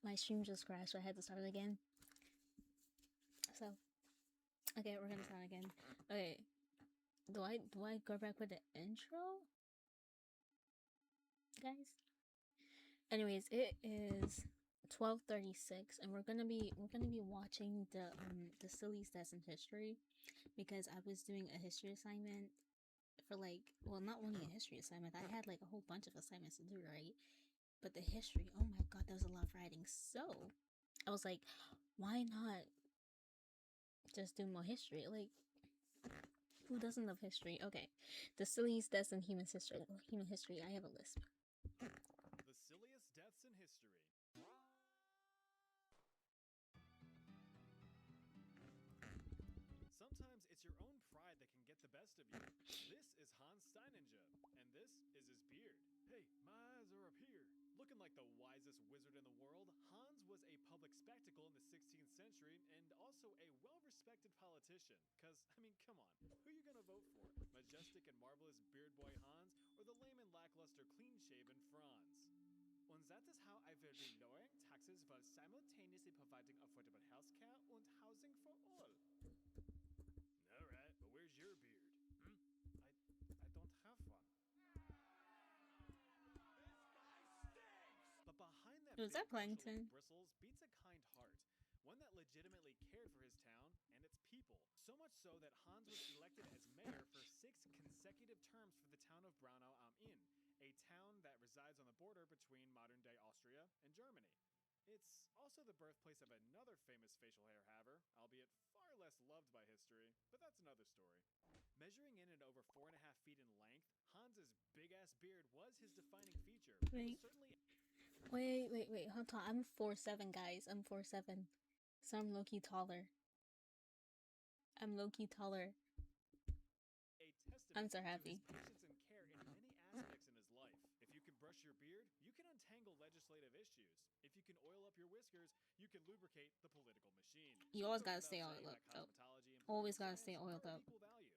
My stream just crashed, so I had to start again. So, okay, we're gonna start again. Okay, do I go back with the intro, guys? Anyways, it is 12:36, and we're gonna be watching the silliest that's in history, because I was doing a history assignment for like, well, not only a history assignment, I had like a whole bunch of assignments to do, right? But the history, oh my god, there was a lot of writing. So I was like, why not just do more history? Like, who doesn't love history? Okay, the silliest deaths in human history. Human history. I have a list. The silliest deaths in history. Sometimes it's your own pride that can get the best of you. This is Hans Steininger, and this is his beard. Hey, my eyes are up here. Looking like the wisest wizard in the world, Hans was a public spectacle in the 16th century and also a well-respected politician. Cause, I mean, come on, who are you gonna vote for? Majestic and marvelous beard boy Hans, or the lame and lackluster clean-shaven Franz? Und that is how I will be lowering taxes while simultaneously providing affordable health care and housing for all. Alright, but where's your beard? I don't have one. But behind that Was big that bushel of Plankton? bristles beats a kind heart. One that legitimately cared for his town and its people. So much so that Hans was elected as mayor for 6 consecutive terms for the town of Braunau am Inn, a town that resides on the border between modern-day Austria and Germany. It's also the birthplace of another famous facial hair haver, albeit far less loved by history, but that's another story. Measuring in at over 4.5 feet in length, Hans's big-ass beard was his defining feature. Wait. It was certainly Wait, hold on. I'm 4'7", guys. I'm 4'7", so I'm low-key taller. I'm low-key taller. a testament I'm so to happy. his patience and care in many aspects in his life. If you can brush your beard, you can untangle legislative issues. If you can oil up your whiskers, you can lubricate the political machine. You It always goes gotta without stay saying oiled up, that though. cosmetology and Always political gotta stay science oiled are of up. equal value,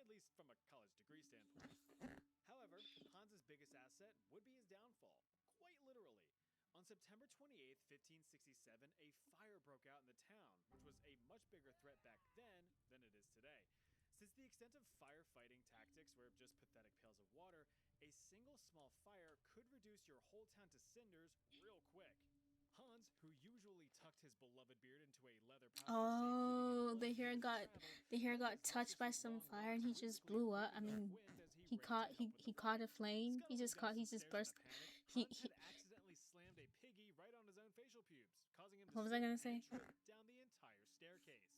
at least from a college degree standpoint. However, Hans's biggest asset would be his downfall, quite literally. On September 28th, 1567, a fire broke out in the town, which was a much bigger threat back then than it is today. Since the extent of firefighting tactics were just pathetic pails of water, a single small fire could reduce your whole town to cinders real quick. Hans, who usually tucked his beloved beard into a leather pouch for Oh, safekeeping and the hair travel, got touched by some fire and he just blew up. I mean, he caught a flame. He just burst. He Hans had accidentally slammed a piggy right on his own facial pubes, causing him to What was I slip gonna and say? trip down the entire staircase.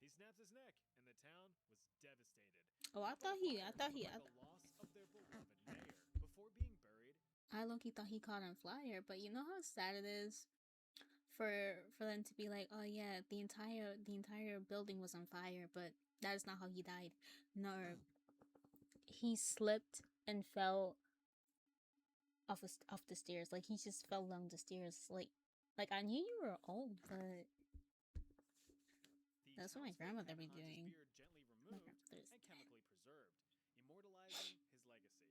He snapped his neck, and the town was devastated. Oh, Not by the fire, but by I the loss of their beloved mayor. Before being buried, low-key thought he caught on fire, but you know how sad it is for them to be like, oh yeah, the entire building was on fire, but that is not how he died. No, he slipped and fell off the stairs. Like he just fell down the stairs. Like I knew you were old, but the that's what my townsfolk grandmother had be Hans's doing. beard gently My removed grandmother's. and chemically preserved, immortalizing his legacy.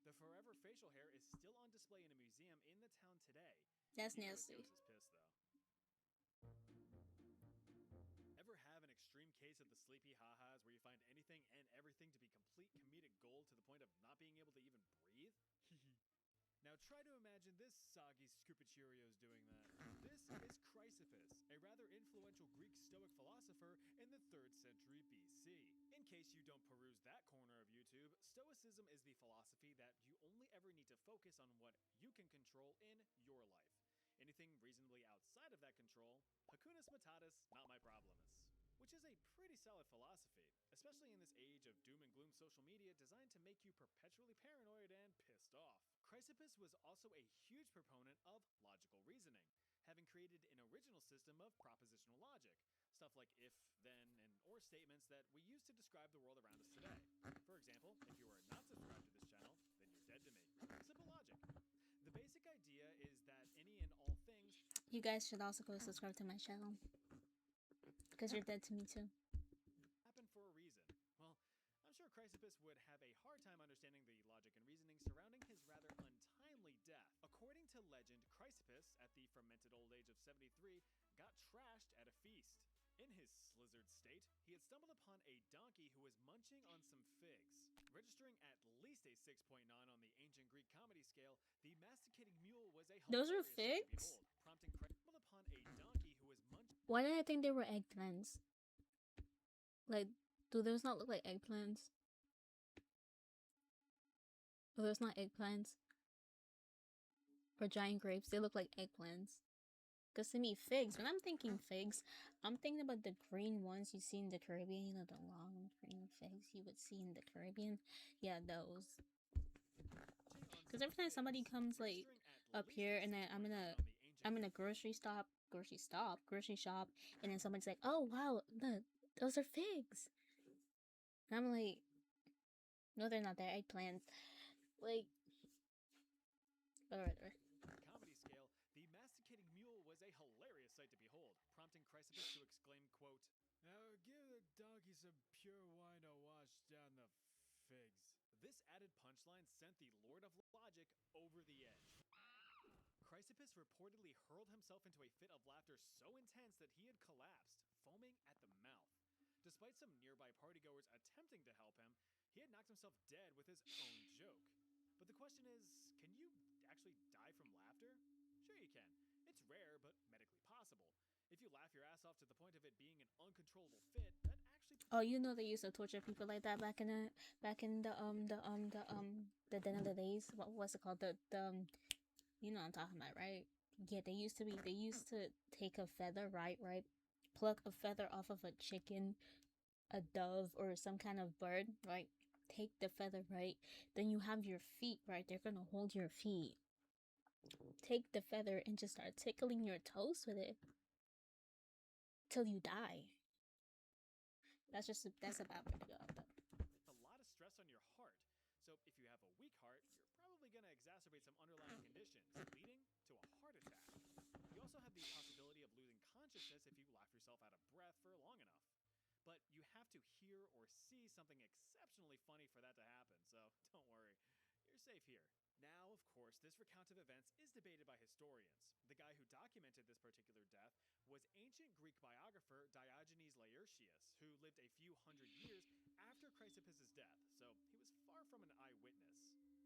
The forever facial hair is still on display in a museum in the town today. That's He always nasty. goes his piss, though. Ever have an extreme case of the sleepy ha-has where you find anything and everything to be complete comedic gold to the point of not being able to even breathe? Now try to imagine this soggy scoop of Cheerios doing that. This is Chrysippus, a rather influential Greek Stoic philosopher in the 3rd century BC. In case you don't peruse that corner of YouTube, Stoicism is the philosophy that you only ever need to focus on what you can control in your life. Anything reasonably outside of that control, Hakunas Matatis, not my problemas. Which is a pretty solid philosophy, especially in this age of doom and gloom social media designed to make you perpetually paranoid and pissed off. Chrysippus was also a huge proponent of logical reasoning, having created an original system of propositional logic, stuff like if, then, and or statements that we use to describe the world around us today. For example, if you are not subscribed to this channel, then you're dead to me. Simple logic. The basic idea is that any and all things You guys should also go subscribe to my channel, because you're dead to me too. happen for a reason. Well, I'm sure Chrysippus would have a hard time understanding the logic and reasoning surrounding his rather untimely death. According to legend, Chrysippus, at the fermented old age of 73, got trashed at a feast. In his slizzard state, he had stumbled upon a donkey who was munching on some figs. Registering at least a 6.9 on the ancient Greek comedy scale, the masticating mule was a Those are hilarious sight to figs? behold, prompting stumbled upon a donkey who was munching. Why did I think they were eggplants? Like, do those not look like eggplants? Are those not eggplants? Or giant grapes? They look like eggplants. Because to me, figs, when I'm thinking figs, I'm thinking about the green ones you see in the Caribbean. You know, the long green figs you would see in the Caribbean. Yeah, those. Because every time somebody comes, like, up here and then I'm in a grocery shop, and then somebody's like, oh, wow, look, those are figs. And I'm like, no, they're not. They're eggplants. Like, whatever. Comedy scale, the masticating mule was a hilarious sight to behold, prompting Chrysippus to exclaim, quote, "Now give the donkey some pure wine to wash down the figs." This added punchline sent the Lord of Logic over the edge. Chrysippus reportedly hurled himself into a fit of laughter so intense that he had collapsed, foaming at the mouth. Despite some nearby partygoers attempting to help him, he had knocked himself dead with his own joke. But the question is, can you actually die from laughter? Sure you can. It's rare, but medically possible. If you laugh your ass off to the point of it being an uncontrollable fit, that actually. Oh, you know they used to torture people like that back in the the den of the days. What's it called? You know what I'm talking about, right? Yeah, they used to take a feather, right? Pluck a feather off of a chicken, a dove, or some kind of bird, right? Take the feather, right? Then you have your feet, right? They're gonna hold your feet. Take the feather and just start tickling your toes with it till you die. That's about where to go. But A lot of stress on your heart. So if you have a weak heart, you're probably going to exacerbate some underlying conditions, leading to a heart attack. You also have the possibility of losing consciousness if you laugh yourself out of breath for long enough. But you have to hear or see something exceptionally funny for that to happen, so don't worry, you're safe here. Now, of course, this recount of events is debated by historians. The guy who documented this particular death was ancient Greek biographer Diogenes Laertius, who lived a few hundred years after Chrysippus' death, so he was far from an eyewitness.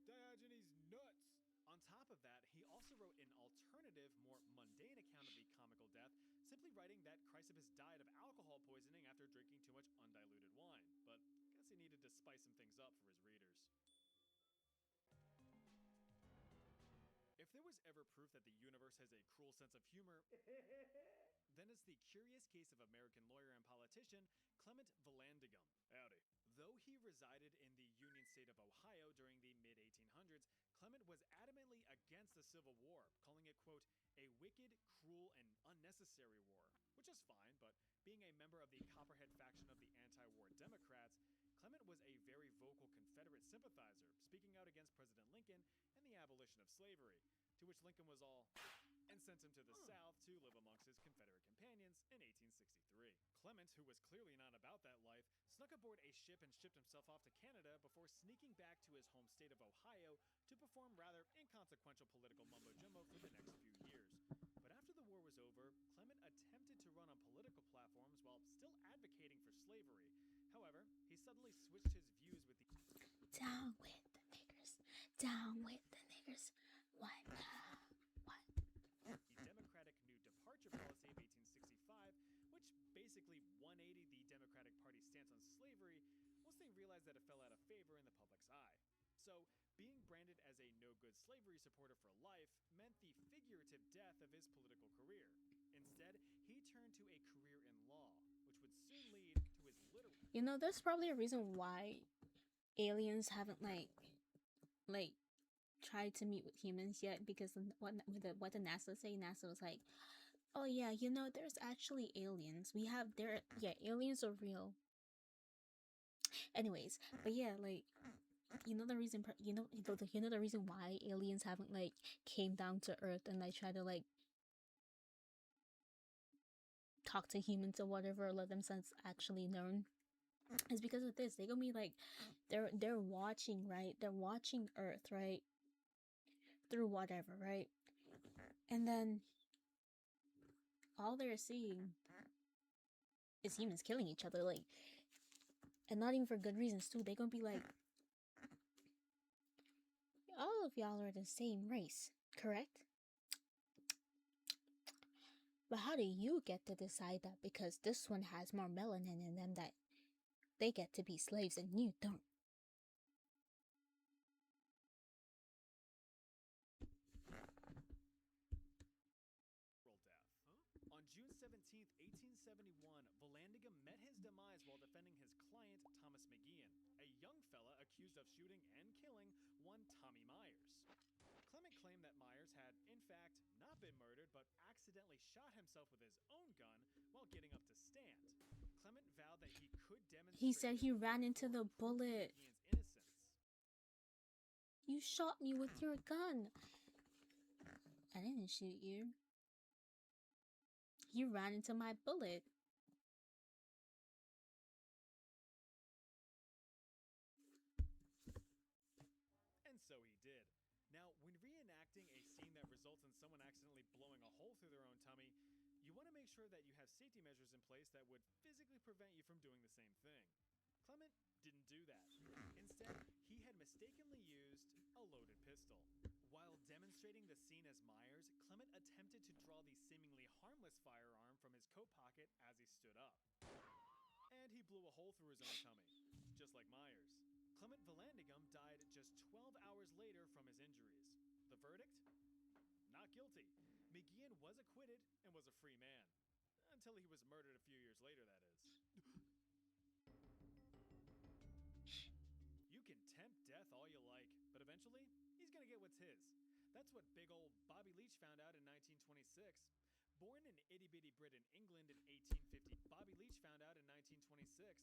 Diogenes nuts! On top of that, he also wrote an alternative, more mundane account of the comical death, simply writing that Chrysippus died of alcohol poisoning after drinking too much undiluted wine, but I guess he needed to spice some things up for his readers. If there was ever proof that the universe has a cruel sense of humor, then it's the curious case of American lawyer and politician Clement Vallandigham. Howdy. Though he resided in the Union state of Ohio during the mid-1800s, Clement was adamantly against the Civil War, calling it, quote, a wicked, cruel, and unnecessary war. Which is fine, but being a member of the Copperhead faction of the anti-war Democrats, Clement was a very vocal Confederate sympathizer, speaking out against President Lincoln and the abolition of slavery, to which Lincoln was all, and sent him to the South to live amongst his Confederate companions in 1863. Clement, who was clearly not about that life, snuck aboard a ship and shipped himself off to Canada before sneaking back to his home state of Ohio to perform rather inconsequential political mumbo-jumbo for the next few years. But after the war was over, Clement attempted to run on political platforms while still advocating for slavery. However, he suddenly switched his views with the down with the niggers, down with the niggers. What? Democratic New Departure policy of 1865, which basically 180 the Democratic Party's stance on slavery once they realized that it fell out of favor in the public's eye. So, being branded as a no-good slavery supporter for life meant the figurative death of his political career. Instead, he turned to a career in law, which would soon lead to his literal. You know, there's probably a reason why aliens haven't like tried to meet with humans yet, because what the NASA say, NASA was like, oh yeah, you know, there's actually aliens. Aliens are real. Anyways, but yeah, like, you know the reason, the reason why aliens haven't like came down to Earth and like try to like talk to humans or whatever, or let themselves actually known. It's because of this. They gonna be like, they're watching, right? They're watching Earth, right? Through whatever, right? And then all they're seeing is humans killing each other, like, and not even for good reasons too. They gonna be like, all of y'all are the same race, correct? But how do you get to decide that because this one has more melanin in them that they get to be slaves and you don't? death. On June 17th, 1871, Vallandigham met his demise while defending his client, Thomas McGeehan, a young fella accused of shooting and killing one Tommy Myers. Clement claimed that Myers had, in fact, not been murdered but accidentally shot himself with his own gun while getting up to stand. Clement vowed that he could He demonstrate said his he ran verdict into or the prove bullet. McGeehan's innocence. You shot me with your gun. I didn't shoot you. You ran into my bullet. And so he did. Now, when reenacting a scene that results in someone accidentally blowing a hole through their own tummy, you want to make sure that you have safety measures in place that would physically prevent you from doing the same thing. Clement didn't do that. Instead, he had mistakenly used a loaded pistol. While demonstrating the scene as Myers, Clement attempted to draw the seemingly harmless firearm from his coat pocket as he stood up. And he blew a hole through his own tummy, just like Myers. Clement Vallandigham died just 12 hours later from his injuries. The verdict? Not guilty. McGeehan was acquitted and was a free man. Until he was murdered a few years later, that is. You can tempt death all you like, but eventually, he's gonna get what's his. That's what big old Bobby Leach found out in 1926. Born in itty-bitty Britain, England in 1850, Bobby Leach found out in 1926.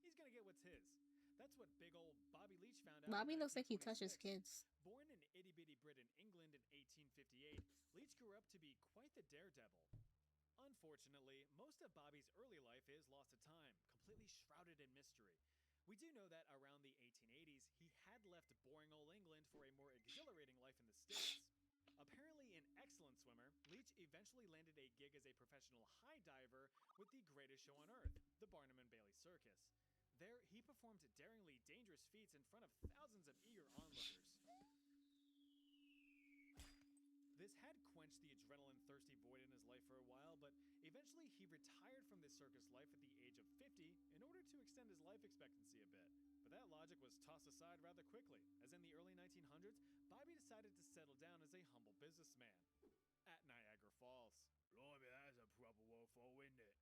He's gonna get what's his. That's what big old Bobby Leach found out in Bobby looks like he 1926. touches kids. Born in itty-bitty Britain, England in 1858, Leach grew up to be quite the daredevil. Unfortunately, most of Bobby's early life is lost to time, completely shrouded in mystery. We do know that around the 1880s, he had left boring old England for a more exhilarating life in the States. Apparently an excellent swimmer, Leach eventually landed a gig as a professional high diver with the greatest show on earth, the Barnum and Bailey Circus. There, he performed daringly dangerous feats in front of thousands of eager onlookers. This had quenched the adrenaline-thirsty void in his life for a while, but eventually he retired from this circus life at the age of 50 in order to extend his life expectancy a bit. But that logic was tossed aside rather quickly, as in the early 1900s, Bobby decided to settle down as a humble businessman at Niagara Falls. Blimey, that's a proper waterfall, isn't it?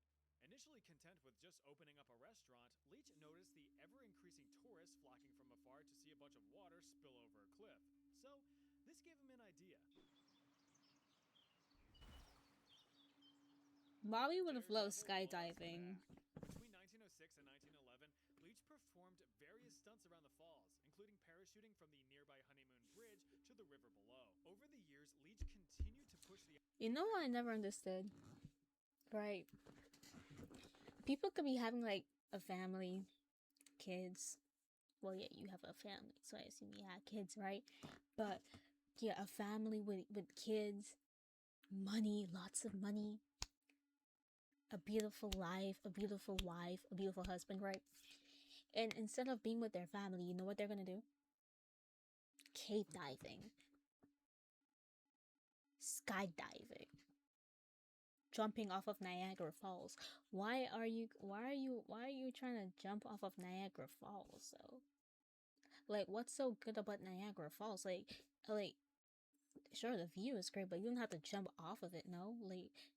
Initially content with just opening up a restaurant, Leach noticed the ever-increasing tourists flocking from afar to see a bunch of water spill over a cliff. So, this gave him an idea. Bobby would have loved Daredevil was skydiving. back. Between 1906 and 1911, Leach performed various stunts around the falls, including parachuting from the nearby Honeymoon Bridge to the river below. Over the years, Leach continued to push the... You know what I never understood? Right. People could be having like a family, kids. Well, yeah, you have a family, so I assume you have kids, right? But yeah, a family with kids, money, lots of money, a beautiful life, a beautiful wife, a beautiful husband, right? And instead of being with their family, you know what they're gonna do? Cave diving, skydiving, jumping off of Niagara Falls. Why are you trying to jump off of Niagara Falls though? Like, what's so good about Niagara Falls? Like, sure, the view is great, but you don't have to jump off of it, no? Like,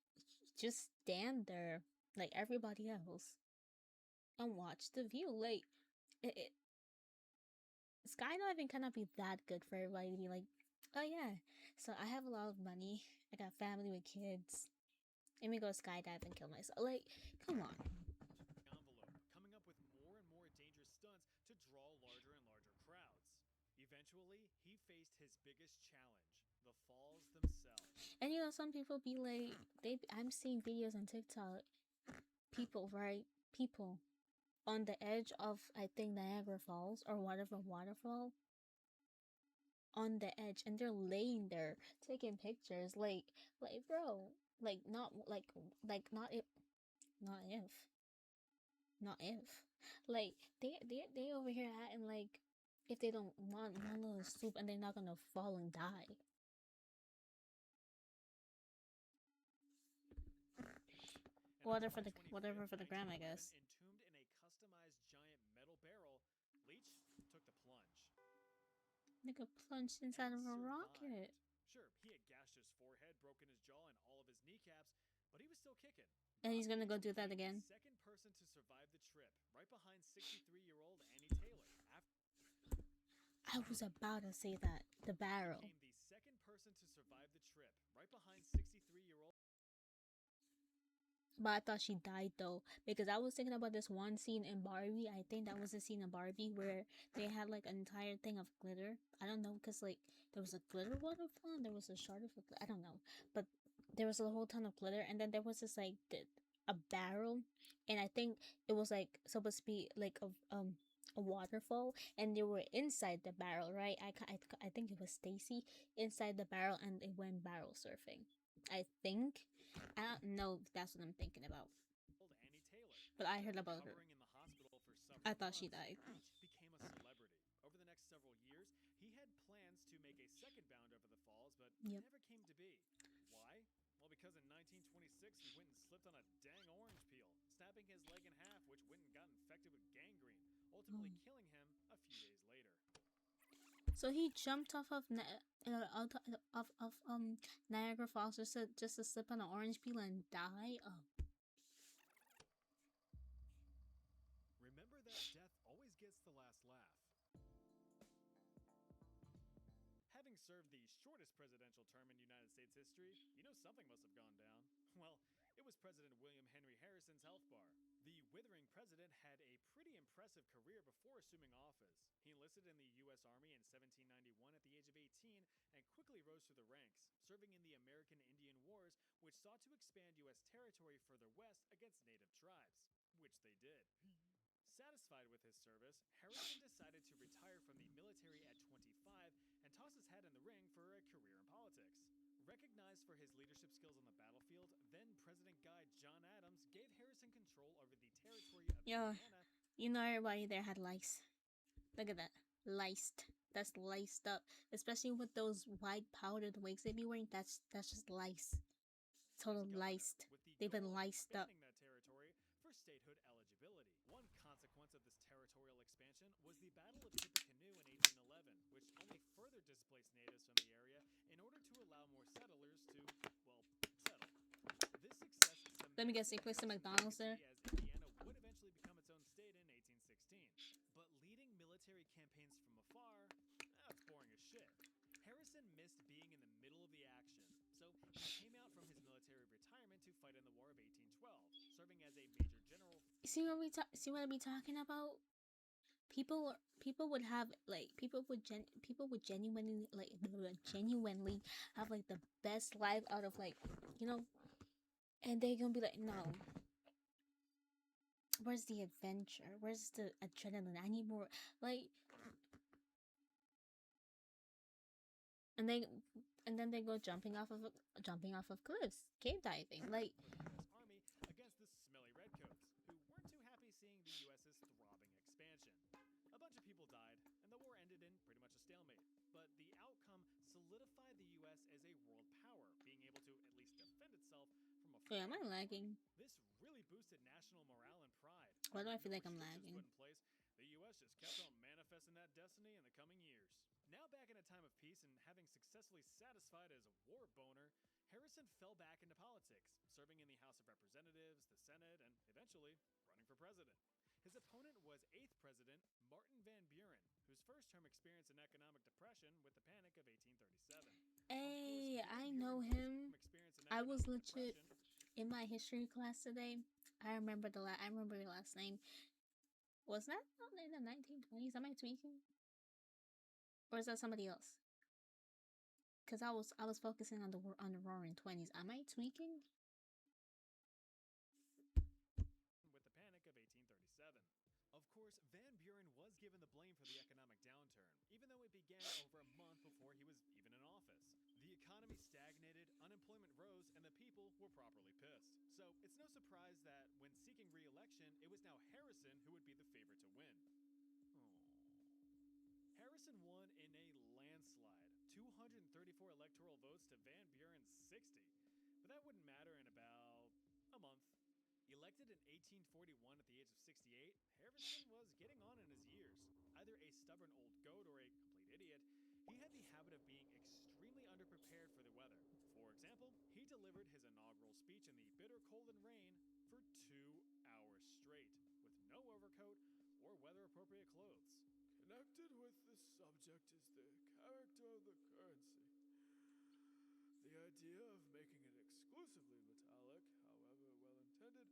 just stand there like everybody else and watch the view. Like, it skydiving cannot be that good for everybody to be like, oh yeah, so I have a lot of money, I got family with kids, let me go skydive and kill myself. Like, come on. envelope, coming up with more and more dangerous stunts to draw larger and larger crowds. Eventually, he faced his biggest challenge, the falls themselves. And some people be like, I'm seeing videos on TikTok, people, right? People on the edge of, I think, Niagara Falls or whatever waterfall, on the edge, and they're laying there taking pictures. Like bro, like not like not if, like they over here acting like if they don't want one little soup and they're not gonna fall and die. And on July Whatever 25th, for the gram, I 1911, guess. entombed in a customized giant metal barrel, Leach took the plunge Nigga plunged inside and of a survived. rocket. Sure, he had gashed his forehead, broken his jaw, and all of his kneecaps, but he was still kicking. And he's gonna Leach go do that became the again. second person to survive the trip, right behind 63-year-old Annie Taylor. I was about to say that. The barrel. Became the second person to survive the trip, right behind 63-year-old. But I thought she died though, because I was thinking about this one scene in Barbie. I think that was the scene in Barbie where they had like an entire thing of glitter. I don't know, because like there was a glitter waterfall and there was a shard of I don't know, but there was a whole ton of glitter, and then there was this like a barrel, and I think it was like supposed to be like a waterfall, and they were inside the barrel, right? I think it was Stacy inside the barrel, and they went barrel surfing. I think I don't know if that's what I'm thinking about. Annie Taylor. But I After heard about her. recovering in the hospital for I several thought she months, died. Leach became a celebrity. Over the next several years, he had plans to make a second bound over the falls, but it Yep. never came to be. Why? Well, because in 1926 he went and slipped on a dang orange peel, snapping his leg in half, which went and got infected with gangrene, ultimately Oh. killing him a few days later. So he jumped off of Niagara Falls just to slip on an orange peel and die. Oh. Remember that death always gets the last laugh. Having served the shortest presidential term in United States history, you know something must have gone down. Well, it was President William Henry Harrison's health bar. The withering president had a pretty impressive career before assuming office. He enlisted in the U.S. Army in 1791 at the age of 18 and quickly rose through the ranks, serving in the American Indian Wars, which sought to expand U.S. territory further west against native tribes, which they did. Satisfied with his service, Harrison decided to retire from the military at 25 and toss his hat in the ring for a career in politics. Recognized for his leadership skills on the battlefield, then President Guy John Adams gave Harrison control over the territory of Yo, Indiana. you know everybody there had lice. Look at that. Laced. That's laced up. Especially with those white powdered wigs they be wearing. That's just lice. Total laced. With the They've been goal of laced up. expanding that territory for statehood eligibility. One consequence of this territorial expansion was the Battle of Tippecanoe in 1811, which only further displaced natives from the area in order to allow more settlers to, well, settle. This success Let me cemented guess, they placed a Harrison's McDonald's legacy there. as Indiana would eventually become its own state in 1816. But leading military campaigns from afar, that's boring as shit. Harrison missed being in the middle of the action, so he came out from his military retirement to fight in the War of 1812, serving as a major general. See what I be talking about? People would have like people would genuinely genuinely have like the best life out of like, you know, and they gonna be like, no, where's the adventure, where's the adrenaline, I need more, like, and they and then they go jumping off of cliffs, cave diving, like, For the U.S. Army against the smelly redcoats, who weren't too happy seeing the U.S.'s throbbing expansion. A bunch of people died, and the war ended in pretty much a stalemate. But the outcome solidified the U.S. as a world power, being able to at least defend itself from a wait, am foreign I power. lagging? This really boosted national morale and pride. Why do I With feel no like I'm restrictions lagging? put in place, the U.S. just kept on manifesting that destiny in the coming years. Now back in a time of peace and having successfully satisfied his war boner, Harrison fell back into politics, serving in the House of Representatives, the Senate, and eventually running for president. His opponent was 8th President Martin Van Buren, whose first term experienced an economic depression with the Panic of 1837. Hey, I Van know Buren's him. first term experienced an I was economic legit depression. in my history class today. I remember I remember your last name. Was that not in the 1920s? Am I tweaking? Or is that somebody else? Cause I was focusing on the Roaring Twenties. Am I tweaking? With the Panic of 1837. there over a month before he was even in office. The economy stagnated, unemployment rose, and the people were properly pissed. So it's no surprise that when seeking re-election, it was now Harrison who would be the favorite to win. Harrison won in a landslide, 234 electoral votes to Van Buren's 60. But that wouldn't matter in about a month. Elected in 1841 at the age of 68, Harrison was getting on in his years. Either a stubborn old goat or a complete idiot, he had the habit of being extremely underprepared for the weather. For example, he delivered his inaugural speech in the bitter cold and rain for 2 hours straight, with no overcoat or weather-appropriate clothes. Connected with the subject is the character of the currency. The idea of making it exclusively metallic, however well-intended,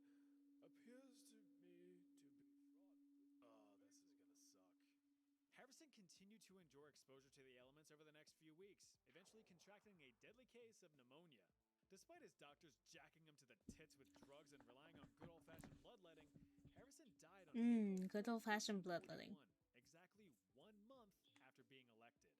appears to me to be fraught with... this is gonna suck. Harrison continued to endure exposure to the elements over the next few weeks, eventually contracting a deadly case of pneumonia. Despite his doctors jacking him to the tits with drugs and relying on good old-fashioned bloodletting, Harrison died on April Good old-fashioned bloodletting. Exactly 1 month after being elected.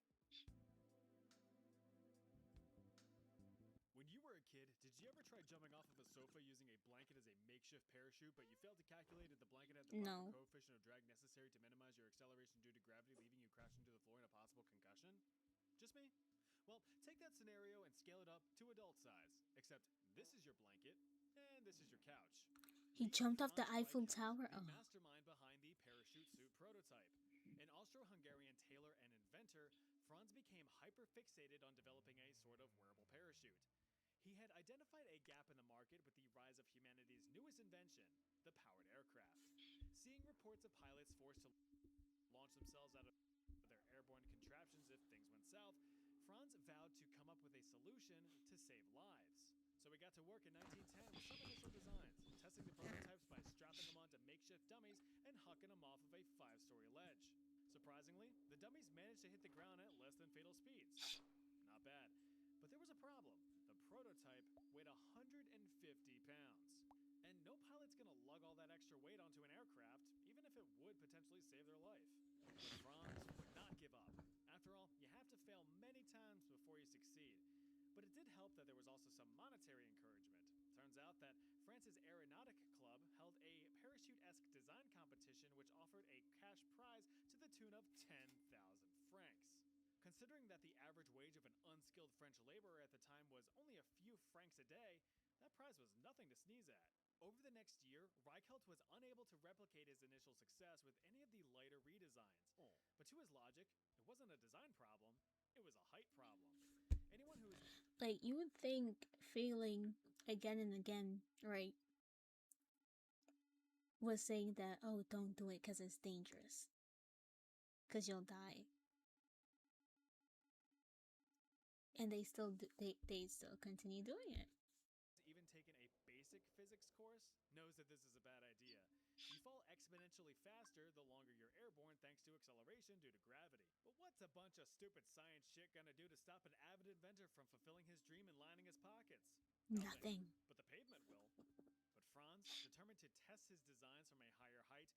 When you were a kid, did you ever try jumping off of a sofa using a blanket as a makeshift parachute, but you failed to calculate that the blanket had the proper coefficient of drag necessary to minimize your acceleration due to gravity, leaving you crashing to the floor in a possible concussion? Just me? Well, take that scenario and scale it up to adult size, except this is your blanket, and this is your couch. He jumped off the Eiffel Tower? The mastermind behind the parachute suit prototype. An Austro-Hungarian tailor and inventor, Franz became hyper-fixated on developing a sort of wearable parachute. He had identified a gap in the market with the rise of humanity's newest invention, the powered aircraft. Seeing reports of pilots forced to launch themselves out of their airborne contraptions if things went south, Franz vowed to come up with a solution to save lives. So he got to work in 1910 with some initial designs, testing the prototypes by strapping them onto makeshift dummies and hucking them off of a 5-story ledge. Surprisingly, the dummies managed to hit the ground at less than fatal speeds. Not bad. But there was a problem. The prototype weighed 150 pounds. And no pilot's gonna lug all that extra weight onto an aircraft, even if it would potentially save their life. But Franz would not give up. After all, you have to fail many times before you succeed. But it did help that there was also some monetary encouragement. Turns out that France's Aeronautic Club held a parachute-esque design competition which offered a cash prize to the tune of 10,000 francs. Considering that the average wage of an unskilled French laborer at the time was only a few francs a day, that prize was nothing to sneeze at. Over the next year, Reichelt was unable to replicate his initial success with any of the lighter redesigns. But to his logic, it wasn't a design problem, it was a height problem. Anyone who's... Like, you would think failing again and again, right, was saying that, oh, don't do it because it's dangerous. Because you'll die. And they still continue doing it. Even taken a basic physics course knows that this is a bad idea. You fall exponentially faster the longer you're airborne thanks to acceleration due to gravity. But what's a bunch of stupid science shit gonna do to stop an avid inventor from fulfilling his dream and lining his pockets? Nothing. But the pavement will. But Franz, determined to test his designs from a higher height,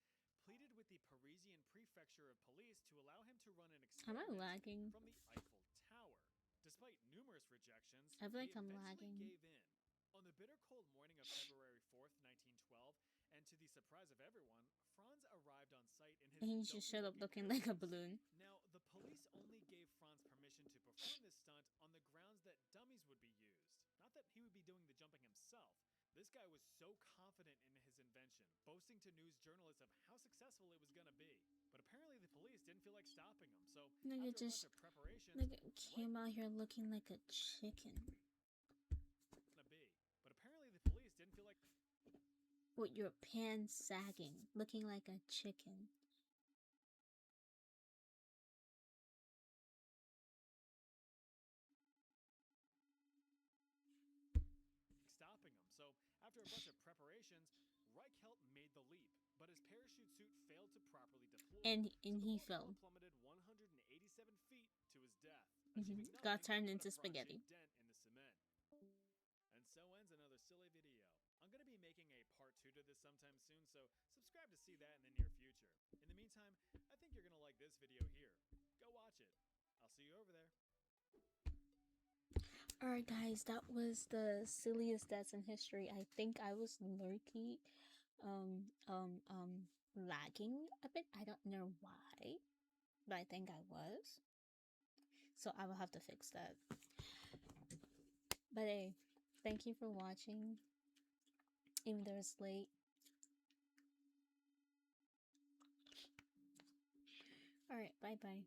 pleaded with the Parisian prefecture of police to allow him to run an experiment Am I lagging? from the Eiffel Tower. Despite numerous rejections, I feel like he I'm eventually lagging. gave in. On the bitter cold morning of February 4th, 1912, and to the surprise of everyone, Franz arrived on site in his And he just showed up looking like a balloon. Now, the police only gave Franz permission to perform this stunt on the grounds that dummies would be used, not that he would be doing the jumping himself. This guy was so confident in his invention, boasting to news journalists of how successful it was going to be. But apparently the police didn't feel like stopping him, so Nigga after just a bunch of preparations, came out here looking like a chicken. But apparently the police didn't feel like... With your pants sagging, looking like a chicken. stopping him. So after a bunch of preparations, Reichelt made the leap, but his parachute suit failed to properly deploy. And so he fell. Plummeted 187 feet to his death. Got turned into spaghetti. Dent in the cement. And so ends another silly video. I'm going to be making a part 2 to this sometime soon, so subscribe to see that in the near future. In the meantime, I think you're going to like this video here. Go watch it. I'll Alright, guys, that was the silliest deaths in history. I think I was lurky, um, um, um, lagging a bit. I don't know why, but I think I was. So I will have to fix that. But hey, thank you for watching, even though it's late. Alright, bye bye.